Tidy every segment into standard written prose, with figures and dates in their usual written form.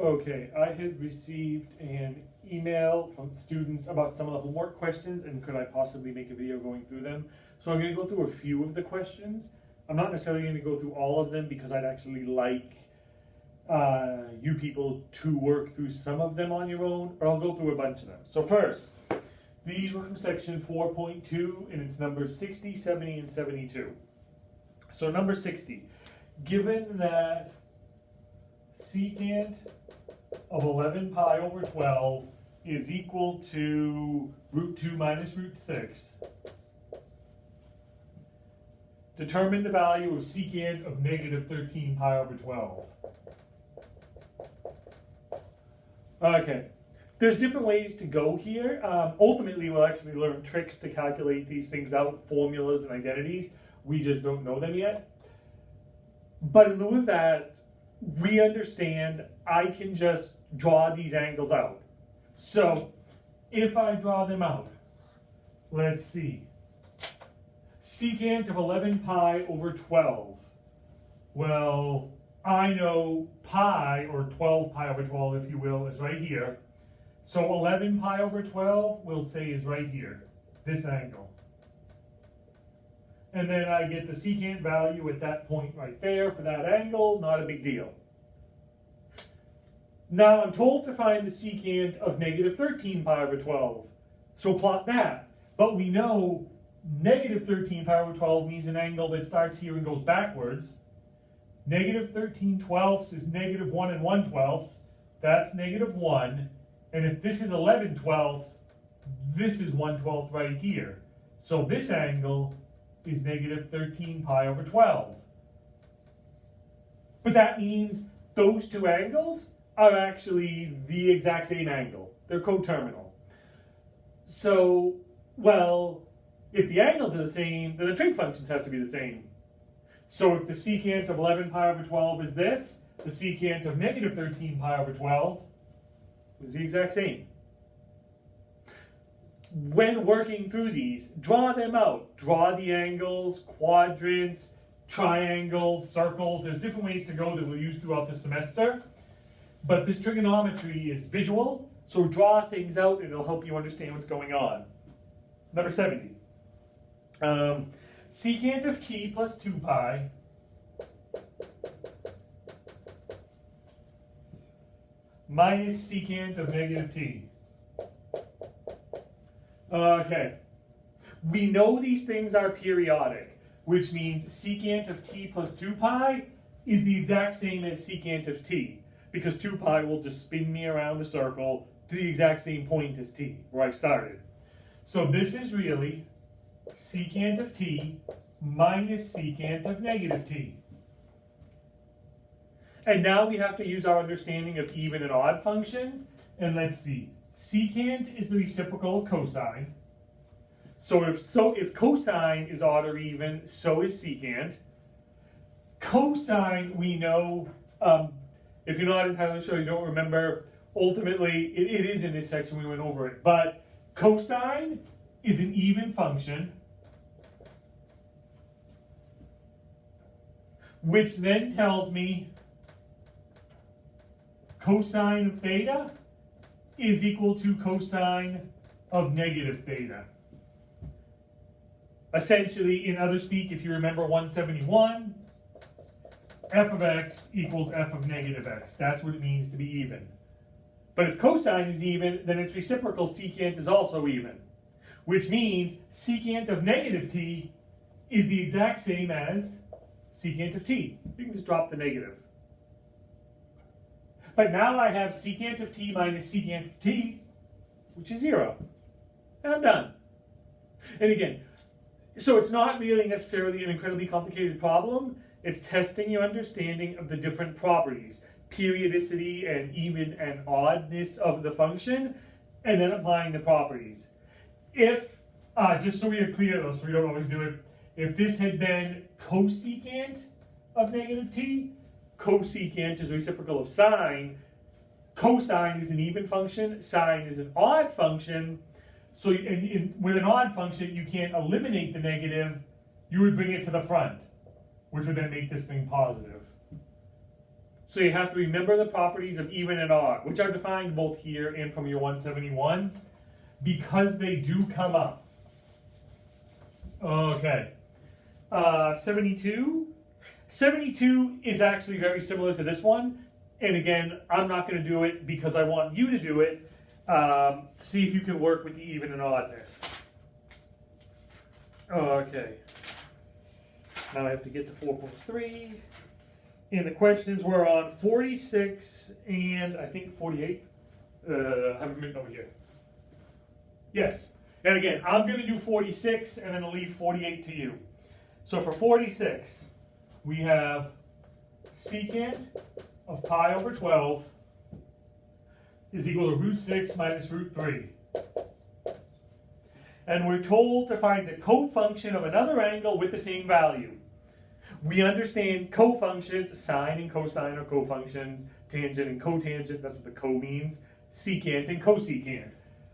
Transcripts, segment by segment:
Okay, I had received an email from students about some of the homework questions and could I possibly make a video going through them. So I'm going to go through a few of the questions. I'm not necessarily going to go through all of them because I'd actually like you people to work through some of them on your own, but I'll go through a bunch of them. So first, these were from section 4.2 and it's numbers 60, 70, and 72. So number 60, given that secant of 11 pi over 12 is equal to root 2 minus root 6. Determine the value of secant of negative 13 pi over 12. Okay, there's different ways to go here. Ultimately, we'll actually learn tricks to calculate these things out, formulas and identities. We just don't know them yet. But in lieu of that, we understand I can just draw these angles out. So if I draw them out, let's see. Secant of 11 pi over 12. Well, I know pi, or 12 pi over 12 if you will, is right here. So 11 pi over 12 we'll say is right here, this angle. And then I get the secant value at that point right there for that angle, not a big deal. Now I'm told to find the secant of negative 13 pi over 12. So plot that. But we know negative 13 pi over 12 means an angle that starts here and goes backwards. Negative 13 twelfths is negative 1 and 1 12th. That's negative 1. And if this is 11 twelfths, this is 1 12th right here. So this angle is negative 13 pi over 12. But that means those two angles are actually the exact same angle. They're coterminal. So, well, if the angles are the same, then the trig functions have to be the same. So if the secant of 11 pi over 12 is this, the secant of negative 13 pi over 12 is the exact same. When working through these, draw them out. Draw the angles, quadrants, triangles, circles. There's different ways to go that we'll use throughout the semester. But this trigonometry is visual, so draw things out and it'll help you understand what's going on. Number 70. Secant of t plus 2 pi minus secant of negative t. Okay. We know these things are periodic, which means secant of t plus 2 pi is the exact same as secant of t, because 2 pi will just spin me around the circle to the exact same point as t, where I started. So this is really secant of t minus secant of negative t. And now we have to use our understanding of even and odd functions. And let's see. Secant is the reciprocal of cosine. So if cosine is odd or even, so is secant. Cosine, we know, if you're not entirely sure, you don't remember, ultimately, it is in this section, we went over it. But cosine is an even function, which then tells me cosine of theta is equal to cosine of negative theta. Essentially, in other speak, if you remember 171, f of x equals f of negative x. That's what it means to be even. But if cosine is even, then its reciprocal secant is also even, which means secant of negative t is the exact same as secant of t. You can just drop the negative. But now I have secant of t minus secant of t, which is 0. And I'm done. And again, so it's not really necessarily an incredibly complicated problem. It's testing your understanding of the different properties, periodicity and even and oddness of the function, and then applying the properties. If, just so we are clear though, so we don't always do it, if this had been cosecant of negative t, cosecant is the reciprocal of sine, cosine is an even function, sine is an odd function, so with an odd function you can't eliminate the negative, you would bring it to the front, which would then make this thing positive. So you have to remember the properties of even and odd, which are defined both here and from your 171, because they do come up. Okay. 72. 72 is actually very similar to this one. And again, I'm not going to do it because I want you to do it. See if you can work with the even and odd there. Okay. Now I have to get to 4.3. And the questions were on 46 and I think 48. I have them written over here. Yes. And again, I'm going to do 46 and then I'll leave 48 to you. So for 46, we have secant of pi over 12 is equal to root 6 minus root 3. And we're told to find the cofunction of another angle with the same value. We understand cofunctions, sine and cosine are cofunctions, tangent and cotangent, that's what the co means, secant and cosecant.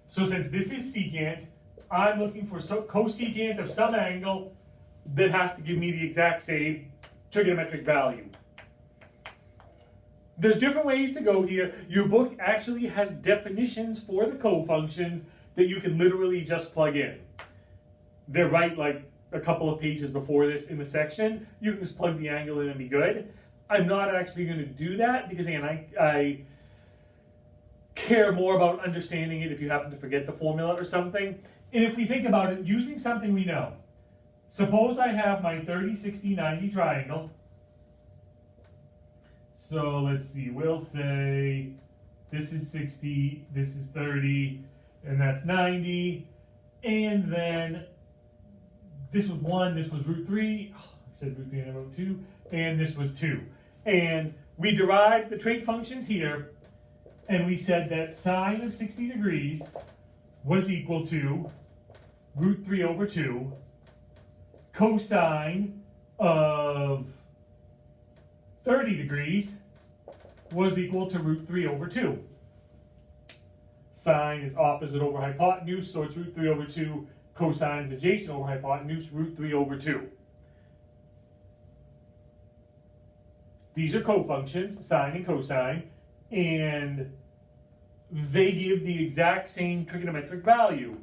So since this is secant, I'm looking for cosecant of some angle that has to give me the exact same trigonometric value. There's different ways to go here. Your book actually has definitions for the cofunctions that you can literally just plug in. They're right like a couple of pages before this in the section. You can just plug the angle in and be good. I'm not actually going to do that because again, I care more about understanding it if you happen to forget the formula or something. And if we think about it, using something we know. Suppose I have my 30, 60, 90 triangle. So let's see, we'll say this is 60, this is 30, and that's 90. And then this was 1, this was root 3. Oh, I said root 3 and I wrote 2. And this was 2. And we derived the trig functions here. And we said that sine of 60 degrees was equal to root 3 over 2. Cosine of 30 degrees was equal to root 3 over 2. Sine is opposite over hypotenuse, so it's root 3 over 2. Cosine is adjacent over hypotenuse, root 3 over 2. These are cofunctions, sine and cosine, and they give the exact same trigonometric value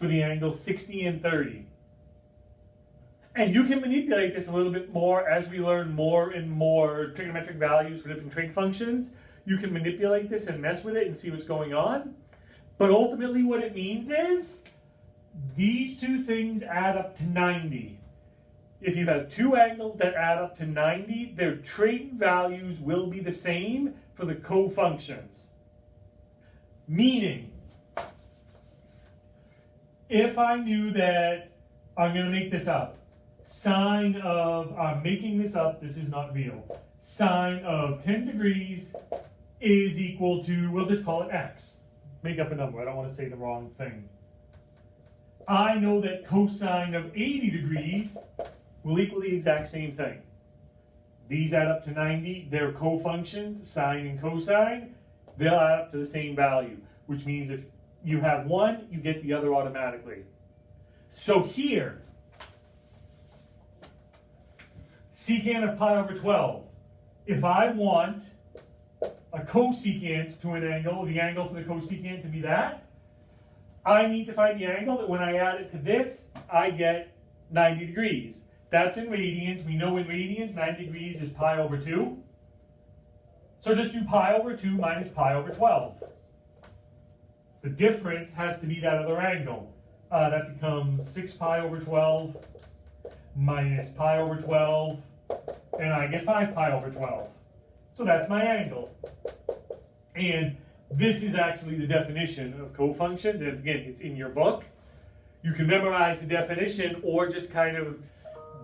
for the angles 60 and 30. And you can manipulate this a little bit more as we learn more and more trigonometric values for different trig functions. You can manipulate this and mess with it and see what's going on. But ultimately what it means is these two things add up to 90. If you have two angles that add up to 90, their trig values will be the same for the cofunctions. Meaning, if I knew that, I'm going to make this up, sine of, I'm making this up, this is not real, sine of 10 degrees is equal to, we'll just call it x. Make up a number, I don't want to say the wrong thing. I know that cosine of 80 degrees will equal the exact same thing. These add up to 90, they're cofunctions, sine and cosine, they'll add up to the same value, which means if you have one, you get the other automatically. So here, secant of pi over 12. If I want a cosecant to an angle, the angle for the cosecant to be that, I need to find the angle that when I add it to this, I get 90 degrees. That's in radians. We know in radians, 90 degrees is pi over 2. So just do pi over 2 minus pi over 12. The difference has to be that other angle. That becomes 6 pi over 12 minus pi over 12, and I get 5 pi over 12. So that's my angle. And this is actually the definition of cofunctions. And again, it's in your book. You can memorize the definition or just kind of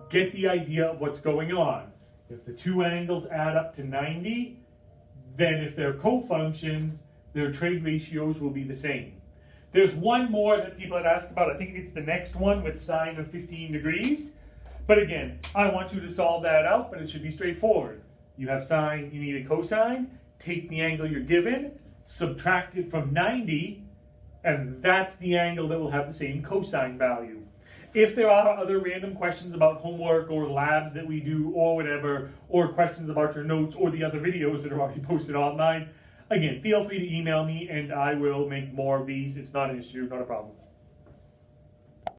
get the idea of what's going on. If the two angles add up to 90, then if they're cofunctions, their trig ratios will be the same. There's one more that people had asked about. I think it's the next one with sine of 15 degrees. But again, I want you to solve that out, but it should be straightforward. You have sine, you need a cosine. Take the angle you're given, subtract it from 90, and that's the angle that will have the same cosine value. If there are other random questions about homework or labs that we do or whatever, or questions about your notes or the other videos that are already posted online, again, feel free to email me and I will make more of these. It's not an issue, not a problem.